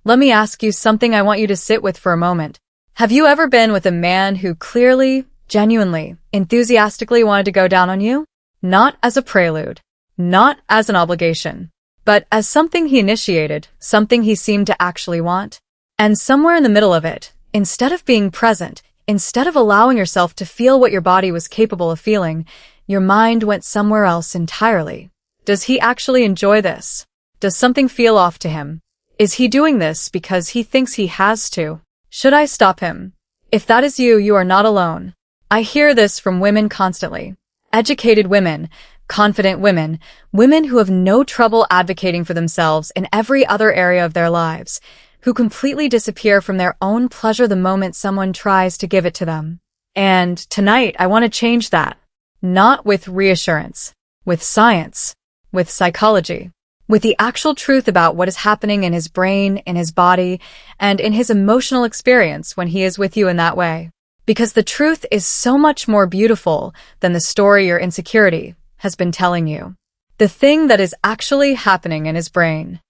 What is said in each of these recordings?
Let me ask you something I want you to sit with for a moment. Have you ever been with a man who clearly, genuinely, enthusiastically wanted to go down on you? Not as a prelude, not as an obligation, but as something he initiated, something he seemed to actually want? And somewhere in the middle of it, instead of being present, instead of allowing yourself to feel what your body was capable of feeling, your mind went somewhere else entirely. Does he actually enjoy this? Does something feel off to him? Is he doing this because he thinks he has to? Should I stop him? If that is you, you are not alone. I hear this from women constantly. Educated women, confident women, women who have no trouble advocating for themselves in every other area of their lives, who completely disappear from their own pleasure the moment someone tries to give it to them. And tonight, I want to change that. Not with reassurance, with science, with psychology, with the actual truth about what is happening in his brain, in his body, and in his emotional experience when he is with you in that way. Because the truth is so much more beautiful than the story your insecurity has been telling you. The thing that is actually happening in his brain.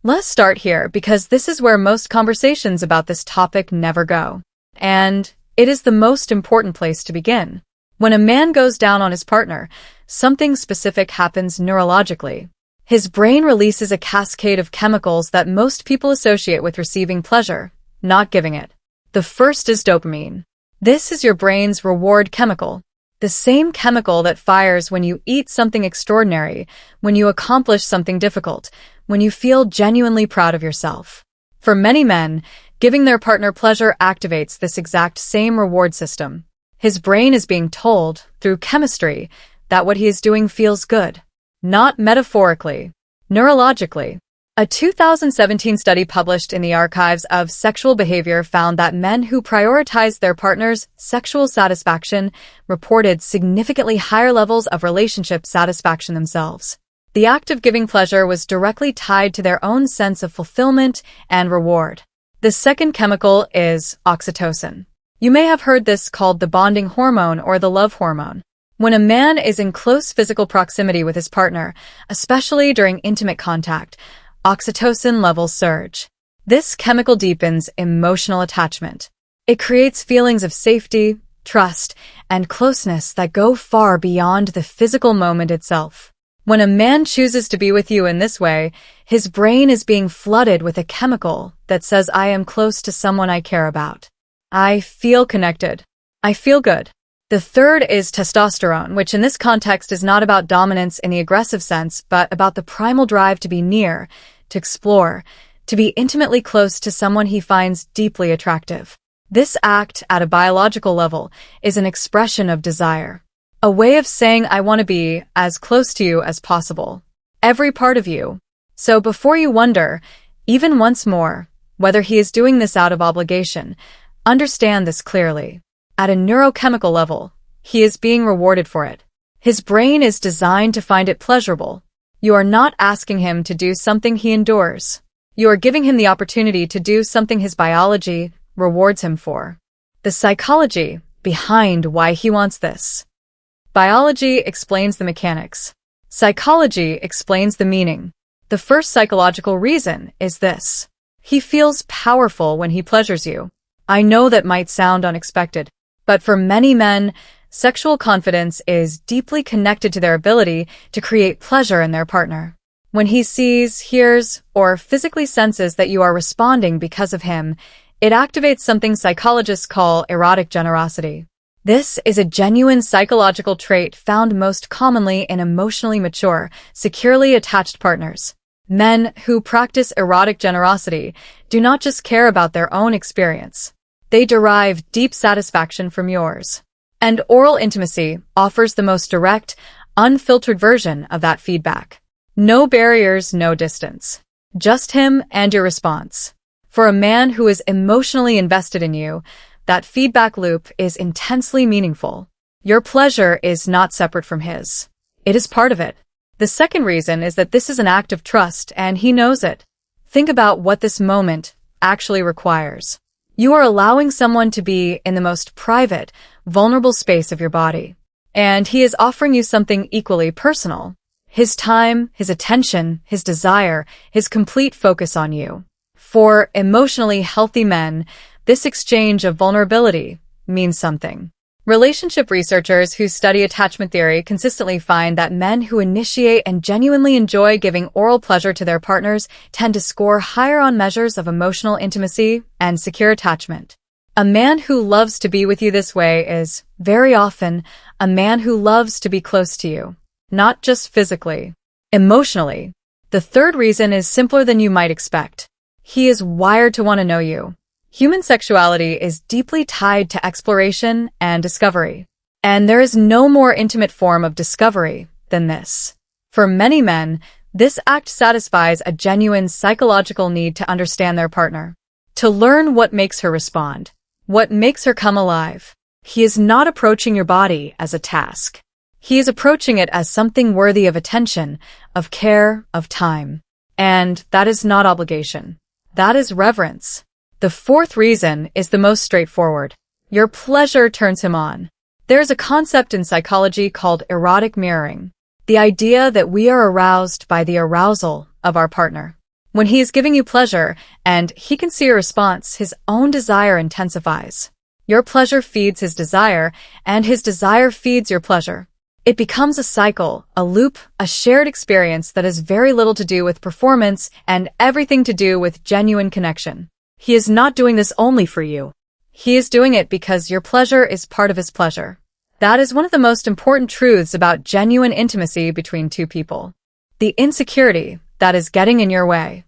Let's start here because this is where most conversations about this topic never go. And it is the most important place to begin. When a man goes down on his partner, something specific happens neurologically. His brain releases a cascade of chemicals that most people associate with receiving pleasure, not giving it. The first is dopamine. This is your brain's reward chemical. The same chemical that fires when you eat something extraordinary, when you accomplish something difficult, when you feel genuinely proud of yourself. For many men, giving their partner pleasure activates this exact same reward system. His brain is being told, through chemistry, that what he is doing feels good. Not metaphorically, neurologically. A 2017 study published in the Archives of Sexual Behavior found that men who prioritized their partner's sexual satisfaction reported significantly higher levels of relationship satisfaction themselves. The act of giving pleasure was directly tied to their own sense of fulfillment and reward. The second chemical is oxytocin. You may have heard this called the bonding hormone or the love hormone. When a man is in close physical proximity with his partner, especially during intimate contact, oxytocin levels surge. This chemical deepens emotional attachment. It creates feelings of safety, trust, and closeness that go far beyond the physical moment itself. When a man chooses to be with you in this way, his brain is being flooded with a chemical that says, I am close to someone I care about. I feel connected. I feel good. The third is testosterone, which in this context is not about dominance in the aggressive sense, but about the primal drive to be near, to explore, to be intimately close to someone he finds deeply attractive. This act, at a biological level, is an expression of desire. A way of saying I want to be as close to you as possible. Every part of you. So before you wonder, even once more, whether he is doing this out of obligation, understand this clearly. At a neurochemical level, he is being rewarded for it. His brain is designed to find it pleasurable. You are not asking him to do something he endures. You are giving him the opportunity to do something his biology rewards him for. The psychology behind why he wants this. Biology explains the mechanics. Psychology explains the meaning. The first psychological reason is this. He feels powerful when he pleasures you. I know that might sound unexpected, but for many men, sexual confidence is deeply connected to their ability to create pleasure in their partner. When he sees, hears, or physically senses that you are responding because of him, it activates something psychologists call erotic generosity. This is a genuine psychological trait found most commonly in emotionally mature, securely attached partners. Men who practice erotic generosity do not just care about their own experience. They derive deep satisfaction from yours. And oral intimacy offers the most direct, unfiltered version of that feedback. No barriers, no distance. Just him and your response. For a man who is emotionally invested in you, that feedback loop is intensely meaningful. Your pleasure is not separate from his. It is part of it. The second reason is that this is an act of trust and he knows it. Think about what this moment actually requires. You are allowing someone to be in the most private, vulnerable space of your body. And he is offering you something equally personal. His time, his attention, his desire, his complete focus on you. For emotionally healthy men, this exchange of vulnerability means something. Relationship researchers who study attachment theory consistently find that men who initiate and genuinely enjoy giving oral pleasure to their partners tend to score higher on measures of emotional intimacy and secure attachment. A man who loves to be with you this way is, very often, a man who loves to be close to you, not just physically, emotionally. The third reason is simpler than you might expect. He is wired to want to know you. Human sexuality is deeply tied to exploration and discovery. And there is no more intimate form of discovery than this. For many men, this act satisfies a genuine psychological need to understand their partner, to learn what makes her respond, what makes her come alive. He is not approaching your body as a task. He is approaching it as something worthy of attention, of care, of time. And that is not obligation. That is reverence. The fourth reason is the most straightforward. Your pleasure turns him on. There is a concept in psychology called erotic mirroring, the idea that we are aroused by the arousal of our partner. When he is giving you pleasure and he can see your response, his own desire intensifies. Your pleasure feeds his desire, and his desire feeds your pleasure. It becomes a cycle, a loop, a shared experience that has very little to do with performance and everything to do with genuine connection. He is not doing this only for you. He is doing it because your pleasure is part of his pleasure. That is one of the most important truths about genuine intimacy between two people. The insecurity that is getting in your way.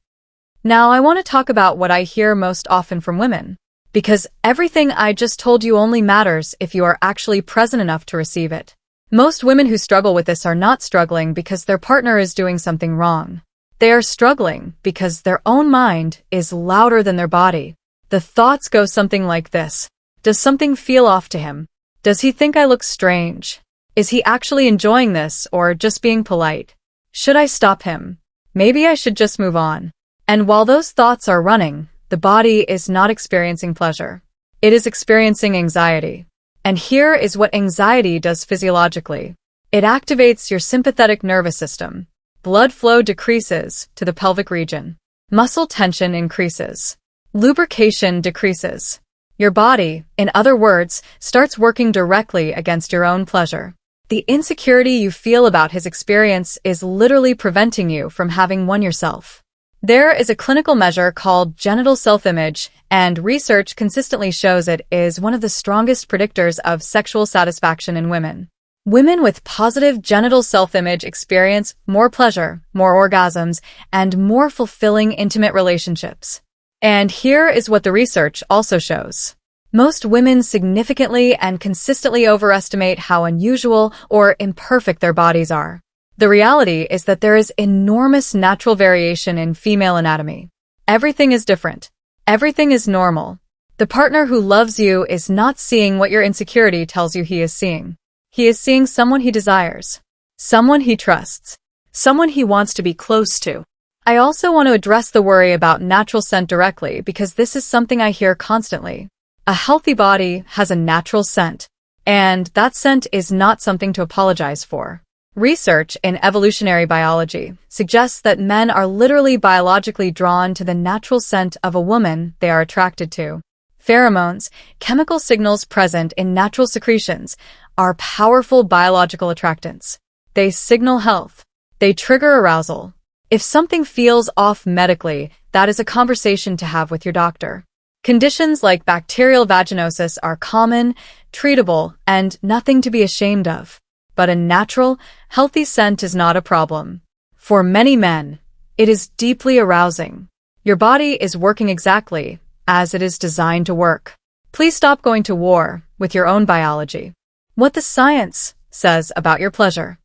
Now, I want to talk about what I hear most often from women, because everything I just told you only matters if you are actually present enough to receive it. Most women who struggle with this are not struggling because their partner is doing something wrong. They are struggling because their own mind is louder than their body. The thoughts go something like this. Does something feel off to him? Does he think I look strange? Is he actually enjoying this or just being polite? Should I stop him? Maybe I should just move on. And while those thoughts are running, the body is not experiencing pleasure. It is experiencing anxiety. And here is what anxiety does physiologically. It activates your sympathetic nervous system. Blood flow decreases to the pelvic region. Muscle tension increases. Lubrication decreases. Your body, in other words, starts working directly against your own pleasure. The insecurity you feel about his experience is literally preventing you from having one yourself. There is a clinical measure called genital self-image, and research consistently shows it is one of the strongest predictors of sexual satisfaction in women. Women with positive genital self-image experience more pleasure, more orgasms, and more fulfilling intimate relationships. And here is what the research also shows. Most women significantly and consistently overestimate how unusual or imperfect their bodies are. The reality is that there is enormous natural variation in female anatomy. Everything is different. Everything is normal. The partner who loves you is not seeing what your insecurity tells you he is seeing. He is seeing someone he desires, someone he trusts, someone he wants to be close to. I also want to address the worry about natural scent directly because this is something I hear constantly. A healthy body has a natural scent, and that scent is not something to apologize for. Research in evolutionary biology suggests that men are literally biologically drawn to the natural scent of a woman they are attracted to. Pheromones, chemical signals present in natural secretions, are powerful biological attractants. They signal health. They trigger arousal. If something feels off medically, that is a conversation to have with your doctor. Conditions like bacterial vaginosis are common, treatable, and nothing to be ashamed of. But a natural, healthy scent is not a problem. For many men, it is deeply arousing. Your body is working exactly as it is designed to work. Please stop going to war with your own biology. What the science says about your pleasure.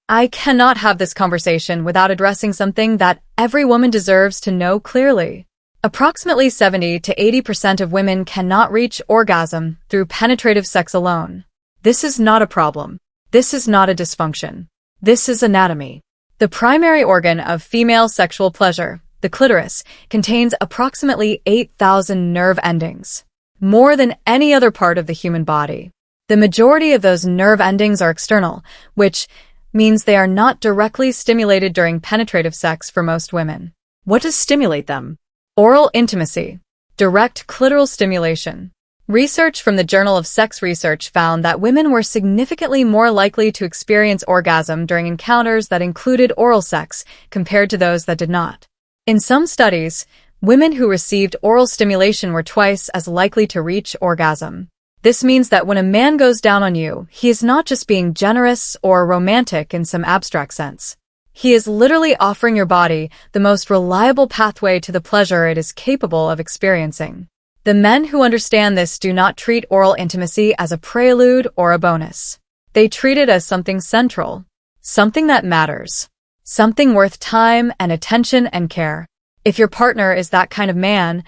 I cannot have this conversation without addressing something that every woman deserves to know clearly. Approximately 70 to 80% of women cannot reach orgasm through penetrative sex alone. This is not a problem. This is not a dysfunction. This is anatomy. The primary organ of female sexual pleasure, the clitoris, contains approximately 8,000 nerve endings, more than any other part of the human body. The majority of those nerve endings are external, which means they are not directly stimulated during penetrative sex for most women. What does stimulate them? Oral intimacy. Direct clitoral stimulation. Research from the Journal of Sex Research found that women were significantly more likely to experience orgasm during encounters that included oral sex compared to those that did not. In some studies, women who received oral stimulation were twice as likely to reach orgasm. This means that when a man goes down on you, he is not just being generous or romantic in some abstract sense. He is literally offering your body the most reliable pathway to the pleasure it is capable of experiencing. The men who understand this do not treat oral intimacy as a prelude or a bonus. They treat it as something central, something that matters, something worth time and attention and care. If your partner is that kind of man,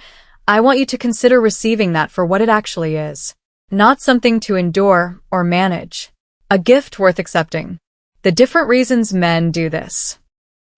I want you to consider receiving that for what it actually is. Not something to endure or manage. A gift worth accepting. The different reasons men do this.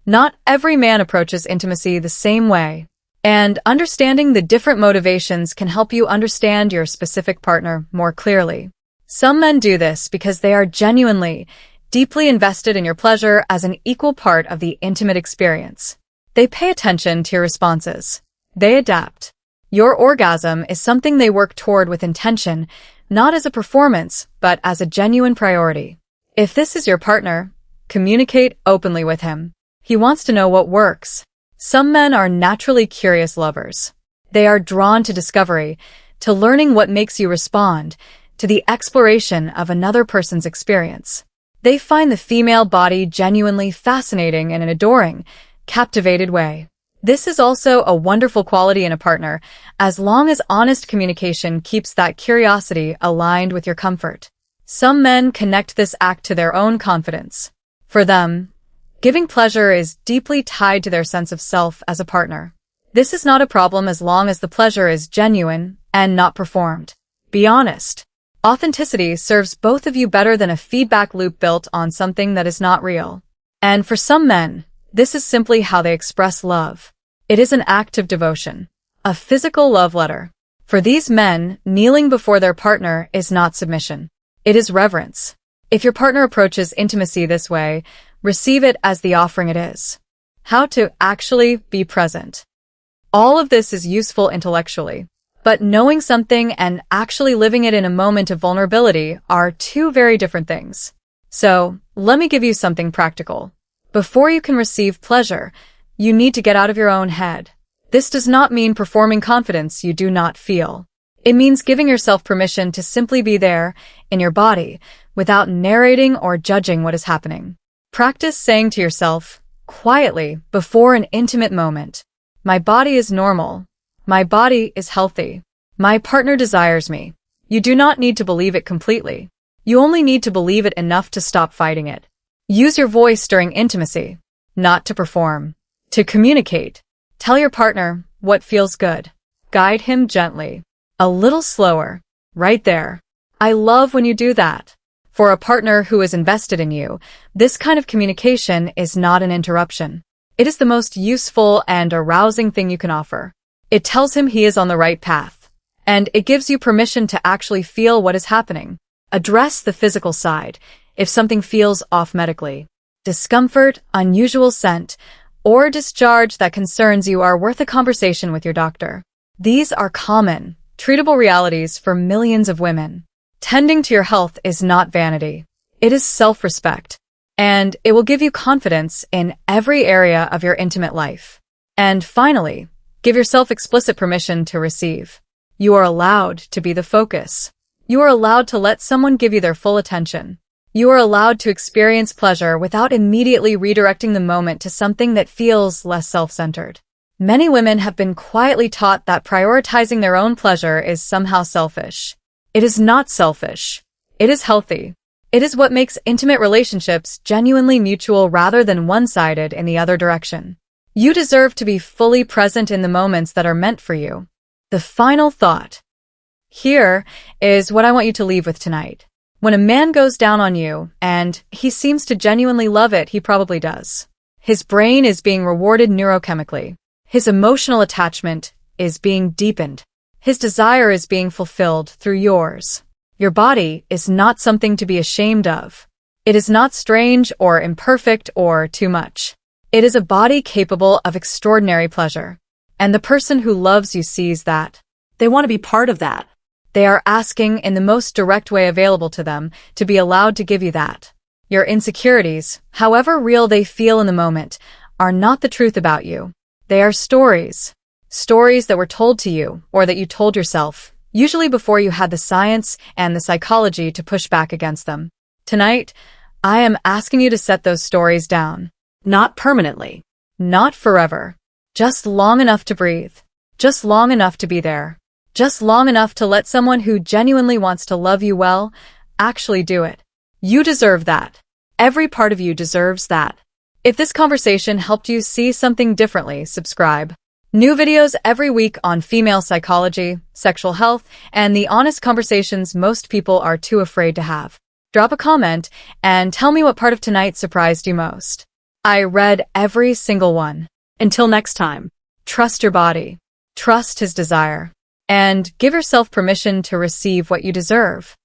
Not every man approaches intimacy the same way, and understanding the different motivations can help you understand your specific partner more clearly. Some men do this because they are genuinely, deeply invested in your pleasure as an equal part of the intimate experience. They pay attention to your responses. They adapt. Your orgasm is something they work toward with intention, not as a performance, but as a genuine priority. If this is your partner, communicate openly with him. He wants to know what works. Some men are naturally curious lovers. They are drawn to discovery, to learning what makes you respond, to the exploration of another person's experience. They find the female body genuinely fascinating in an adoring, captivated way. This is also a wonderful quality in a partner, as long as honest communication keeps that curiosity aligned with your comfort. Some men connect this act to their own confidence. For them, giving pleasure is deeply tied to their sense of self as a partner. This is not a problem as long as the pleasure is genuine and not performed. Be honest. Authenticity serves both of you better than a feedback loop built on something that is not real. And for some men, this is simply how they express love. It is an act of devotion, a physical love letter. For these men, kneeling before their partner is not submission. It is reverence. If your partner approaches intimacy this way, receive it as the offering it is. How to actually be present. All of this is useful intellectually, but knowing something and actually living it in a moment of vulnerability are two very different things. So, let me give you something practical. Before you can receive pleasure, you need to get out of your own head. This does not mean performing confidence you do not feel. It means giving yourself permission to simply be there, in your body, without narrating or judging what is happening. Practice saying to yourself, quietly, before an intimate moment, my body is normal. My body is healthy. My partner desires me. You do not need to believe it completely. You only need to believe it enough to stop fighting it. Use your voice during intimacy, not to perform. To communicate. Tell your partner what feels good. Guide him gently. A little slower. Right there. I love when you do that. For a partner who is invested in you, this kind of communication is not an interruption. It is the most useful and arousing thing you can offer. It tells him he is on the right path. And it gives you permission to actually feel what is happening. Address the physical side. If something feels off medically, discomfort, unusual scent, or discharge that concerns you are worth a conversation with your doctor. These are common, treatable realities for millions of women. Tending to your health is not vanity. It is self-respect. And it will give you confidence in every area of your intimate life. And finally, give yourself explicit permission to receive. You are allowed to be the focus. You are allowed to let someone give you their full attention. You are allowed to experience pleasure without immediately redirecting the moment to something that feels less self-centered. Many women have been quietly taught that prioritizing their own pleasure is somehow selfish. It is not selfish. It is healthy. It is what makes intimate relationships genuinely mutual rather than one-sided in the other direction. You deserve to be fully present in the moments that are meant for you. The final thought. Here is what I want you to leave with tonight. When a man goes down on you, and he seems to genuinely love it, he probably does. His brain is being rewarded neurochemically. His emotional attachment is being deepened. His desire is being fulfilled through yours. Your body is not something to be ashamed of. It is not strange or imperfect or too much. It is a body capable of extraordinary pleasure. And the person who loves you sees that. They want to be part of that. They are asking in the most direct way available to them to be allowed to give you that. Your insecurities, however real they feel in the moment, are not the truth about you. They are stories. Stories that were told to you or that you told yourself, usually before you had the science and the psychology to push back against them. Tonight, I am asking you to set those stories down. Not permanently. Not forever. Just long enough to breathe. Just long enough to be there. Just long enough to let someone who genuinely wants to love you well actually do it. You deserve that. Every part of you deserves that. If this conversation helped you see something differently, subscribe. New videos every week on female psychology, sexual health, and the honest conversations most people are too afraid to have. Drop a comment and tell me what part of tonight surprised you most. I read every single one. Until next time. Trust your body. Trust his desire. And give yourself permission to receive what you deserve.